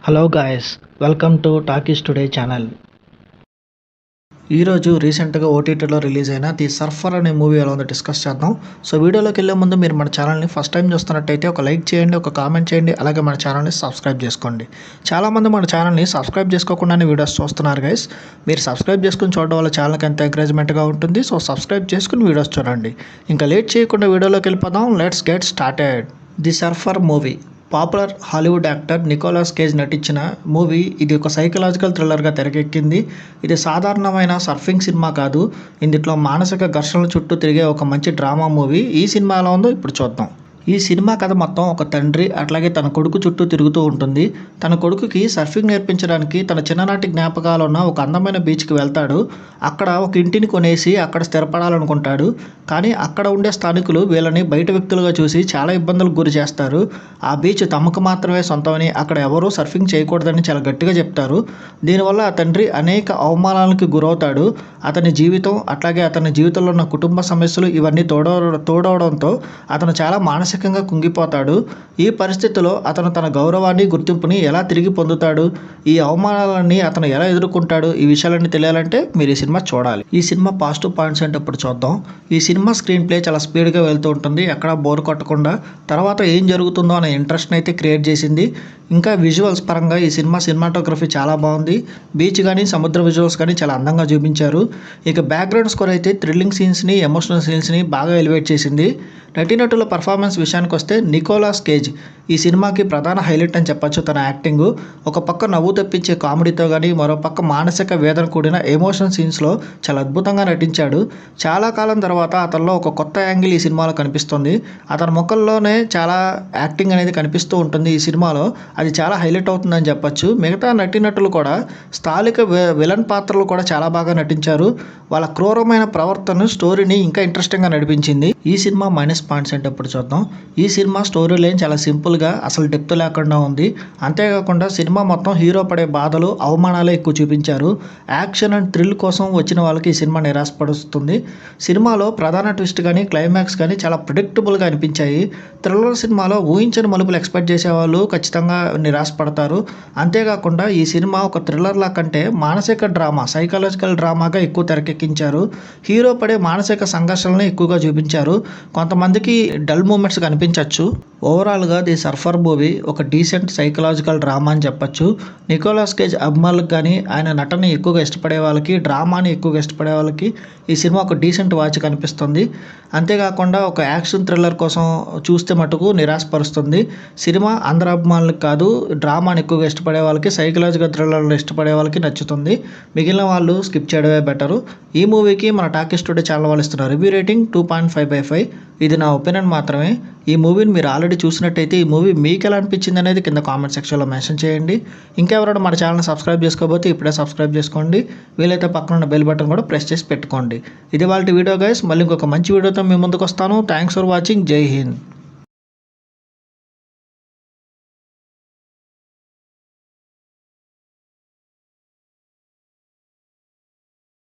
Hello guys, welcome to talkies today channel. ఈరోజు రీసెంట్గా ఓటీటీలో రిలీజ్ అయిన ది సర్ఫర్ అనే మూవీ ఎలా ఉందో డిస్కస్ చేద్దాం. సో వీడియోలోకి వెళ్ళే ముందు మీరు మన ఛానల్ని ఫస్ట్ టైం చూస్తున్నట్టయితే ఒక లైక్ చేయండి, ఒక కామెంట్ చేయండి, అలాగే మన ఛానల్ని సబ్స్క్రైబ్ చేసుకోండి. చాలామంది మన ఛానల్ని సబ్స్క్రైబ్ చేసుకోకుండానే వీడియోస్ చూస్తున్నారు గైస్. మీరు సబ్స్క్రైబ్ చేసుకుని చూడడం వల్ల ఛానల్కి ఎంత ఎంకరేజ్మెంట్గా ఉంటుంది. సో సబ్స్క్రైబ్ చేసుకుని వీడియోస్ చూడండి. ఇంకా లేట్ చేయకుండా వీడియోలోకి వెళ్ళిపోదాం. Let's get started. The surfer movie popular Hollywood actor Nicolas Cage నటించిన మూవీ. ఇది ఒక సైకలాజికల్ థ్రిల్లర్గా తెరకెక్కింది. ఇది సాధారణమైన సర్ఫింగ్ సినిమా కాదు. ఇందులో మానసిక ఘర్షణల చుట్టూ తిరిగే ఒక మంచి డ్రామా మూవీ. ఈ సినిమా ఎలా ఉందో ఇప్పుడు చూద్దాం. ఈ సినిమా కథ మొత్తం ఒక తండ్రి అట్లాగే తన కొడుకు చుట్టూ తిరుగుతూ ఉంటుంది. తన కొడుకుకి సర్ఫింగ్ నేర్పించడానికి తన చిన్ననాటి జ్ఞాపకాలు ఉన్న ఒక అందమైన బీచ్కి వెళ్తాడు. అక్కడ ఒక ఇంటిని కొనేసి అక్కడ స్థిరపడాలనుకుంటాడు. కానీ అక్కడ ఉండే స్థానికులు వీళ్ళని బయట వ్యక్తులుగా చూసి చాలా ఇబ్బందులకు గురి చేస్తారు. ఆ బీచ్ తమకు మాత్రమే సొంతమని, అక్కడ ఎవరూ సర్ఫింగ్ చేయకూడదని చాలా గట్టిగా చెప్తారు. దీనివల్ల ఆ తండ్రి అనేక అవమానాలకు గురవుతాడు. అతని జీవితం అట్లాగే అతని జీవితంలో ఉన్న కుటుంబ సమస్యలు ఇవన్నీ తోడవడంతో అతను చాలా మానసికంగా కుంగిపోతాడు. ఈ పరిస్థితిలో అతను తన గౌరవాన్ని, గుర్తింపుని ఎలా తిరిగి పొందుతాడు, ఈ అవమానాలన్నీ అతను ఎలా ఎదుర్కొంటాడు, ఈ విషయాలన్నీ తెలియాలంటే మీరు ఈ సినిమా చూడాలి. ఈ సినిమా పాజిటివ్ పాయింట్స్ అంటే ఇప్పుడు చూద్దాం. ఈ సినిమా స్క్రీన్ ప్లే చాలా స్పీడ్గా వెళ్తూ ఉంటుంది, ఎక్కడా బోర్ కొట్టకుండా. తర్వాత ఏం జరుగుతుందో అనే ఇంట్రెస్ట్ని అయితే క్రియేట్ చేసింది. ఇంకా విజువల్స్ పరంగా ఈ సినిమాటోగ్రఫీ చాలా బాగుంది. బీచ్ కానీ సముద్ర విజువల్స్ కానీ చాలా అందంగా చూపించారు. ఇక బ్యాక్గ్రౌండ్ స్కోర్ అయితే థ్రిల్లింగ్ సీన్స్ని, ఎమోషనల్ సీన్స్ని బాగా ఎలివేట్ చేసింది. నటీనటుల పర్ఫార్మెన్స్ విషయానికి వస్తే నికోలస్ కేజ్ ఈ సినిమాకి ప్రధాన హైలైట్ అని చెప్పొచ్చు. తన యాక్టింగ్ ఒక పక్క నవ్వు తెప్పించే కామెడీతో కానీ, మరో పక్క మానసిక వేదన కూడిన ఎమోషనల్ సీన్స్లో చాలా అద్భుతంగా నటించాడు. చాలా కాలం తర్వాత అతనిలో ఒక కొత్త యాంగిల్ ఈ సినిమాలో కనిపిస్తుంది. అతని ముఖంలోనే చాలా యాక్టింగ్ అనేది కనిపిస్తూ ఉంటుంది ఈ సినిమాలో. అది చాలా హైలైట్ అవుతుందని చెప్పొచ్చు. మిగతా నటీనటులు కూడా స్థానిక విలన్ పాత్రలు కూడా చాలా బాగా నటించారు. వాళ్ళ క్రూరమైన ప్రవర్తన స్టోరీని ఇంకా ఇంట్రెస్టింగ్గా నడిపించింది. ఈ సినిమా మైనస్ పాయింట్స్ అంటే ఇప్పుడు చూద్దాం. ఈ సినిమా స్టోరీ లైన్ చాలా సింపుల్గా, అసలు డెప్త్ లేకుండా ఉంది. అంతేకాకుండా సినిమా మొత్తం హీరో పడే బాధలు, అవమానాలే ఎక్కువ చూపించారు. యాక్షన్ అండ్ థ్రిల్ కోసం వచ్చిన వాళ్ళకి ఈ సినిమా నిరాశపరుస్తుంది. సినిమాలో ప్రధాన ట్విస్ట్ కానీ, క్లైమాక్స్ కానీ చాలా ప్రిడిక్టబుల్గా అనిపించాయి. థ్రిల్లర్ సినిమాలో ఊహించని మలుపులు ఎక్స్పెక్ట్ చేసేవాళ్ళు ఖచ్చితంగా నిరాశపడతారు. అంతేకాకుండా ఈ సినిమా ఒక థ్రిల్లర్లా కంటే మానసిక డ్రామా, సైకలాజికల్ డ్రామాగా ఎక్కువ తెరకెక్కించారు. హీరో పడే మానసిక సంఘర్షణలను ఎక్కువగా చూపించారు. కొంతమందికి డల్ మూమెంట్స్ కనిపించవచ్చు. ఓవరాల్గా ది సర్ఫర్ మూవీ ఒక డీసెంట్ సైకలాజికల్ డ్రామా అని చెప్పచ్చు. నికోలస్ కేజ్ అభిమానులకు కానీ, ఆయన నటన ఎక్కువగా ఇష్టపడే వాళ్ళకి, డ్రామాని ఎక్కువగా ఇష్టపడే వాళ్ళకి ఈ సినిమా ఒక డీసెంట్ వాచ్ కనిపిస్తుంది. అంతేకాకుండా ఒక యాక్షన్ థ్రిల్లర్ కోసం చూస్తే మటుకు నిరాశపరుస్తుంది. సినిమా అందరు అభిమానులకు కాదు, డ్రామాని ఎక్కువగా ఇష్టపడే వాళ్ళకి, సైకలాజికల్ థ్రిల్లర్లు ఇష్టపడే వాళ్ళకి నచ్చుతుంది. మిగిలిన వాళ్ళు స్కిప్ చేయడమే బెటరు. ఈ మూవీకి మన టాకీస్ టుడే ఛానల్ వాళ్ళు ఇస్తున్న రివ్యూ రేటింగ్ 2.5/5. ఇది నా ఒపీనియన్ మాత్రమే. ఈ మూవీని మీరు ఆల్రెడీ చూసినట్టయితే ఈ మూవీ మీకు ఎలా అనిపించింది అనేది కింద కామెంట్ సెక్షన్లో మెన్షన్ చేయండి. ఇంకెవరైనా మన ఛానల్ని సబ్స్క్రైబ్ చేసుకోకపోతే ఇప్పుడే సబ్స్క్రైబ్ చేసుకోండి. వీలైతే పక్కన ఉన్న బెల్ బటన్ కూడా ప్రెస్ చేసి పెట్టుకోండి. ఇది వాళ్ళ వీడియో గైస్. మళ్ళీ ఇంకొక మంచి వీడియోతో మీ ముందుకు వస్తాను. Thanks for watching. జై హింద్.